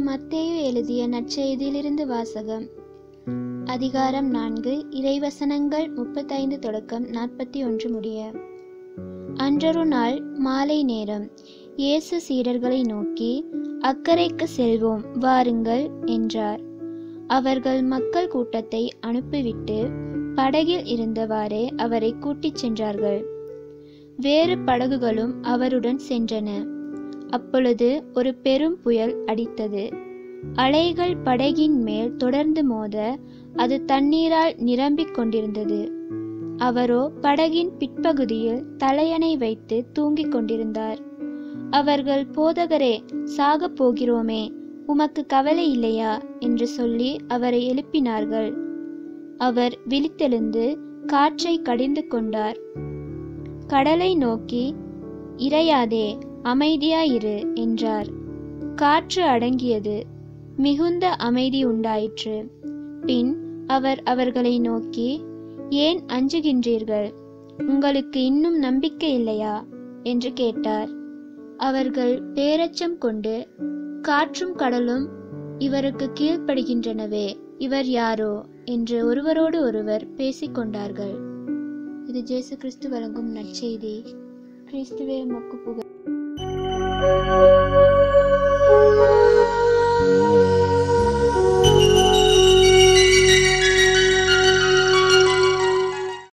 மத்தேயு எழுதிய நற்செய்தியிலிருந்து வாசகம். அதிகாரம் 4, இறைவசனங்கள் 35 தொடக்கம் 41 முடிய. அன்றொரு நாள் மாலை நேரம், இயேசு சீடர்களை நோக்கி, அக்கரைக்கு செல்வோம், வாருங்கள் என்றார். அவர்கள் மக்கள் கூட்டத்தை அனுப்பிவிட்டு படகில் இருந்தவாறே அவரை கூட்டிச் சென்றார்கள். வேறு படகுகளும் அவருடன் சென்றன. அப்பொழுது ஒரு பெரும் புயல் அடித்தது. அலைகள் படகின் மேல் தொடர்ந்து மோத அது தண்ணீரால் நிரம்பிக் கொண்டிருந்தது. அவரோ படகின் பிற்பகுதியில் தலையணை வைத்து தூங்கிக் கொண்டிருந்தார். அவர்கள், போதகரே, சாகப் போகிறோமே, உமக்கு கவலை இல்லையா என்று சொல்லி அவரை எழுப்பினார்கள். அவர் விழித்தெழுந்து காற்றை கடிந்து கொண்டார். கடலை நோக்கி, இறையாதே, அமைதியாயிரு என்றார். காற்று அடங்கியது. மிகுந்த அமைதி உண்டாயிற்று. பின் அவர் அவர்களை நோக்கி, ஏன் அஞ்சுகின்றீர்கள்? உங்களுக்கு இன்னும் நம்பிக்கை இல்லையா என்று கேட்டார். அவர்கள் பேரச்சம் கொண்டு, காற்றும் கடலும் இவருக்கு கீழ்ப்படுகின்றனவே, இவர் யாரோ என்று ஒருவரோடு ஒருவர் பேசிக்கொண்டார்கள். இது இயேசு கிறிஸ்து வழங்கும் நற்செய்தி. கிறிஸ்துவே உமக்கு புகழ்.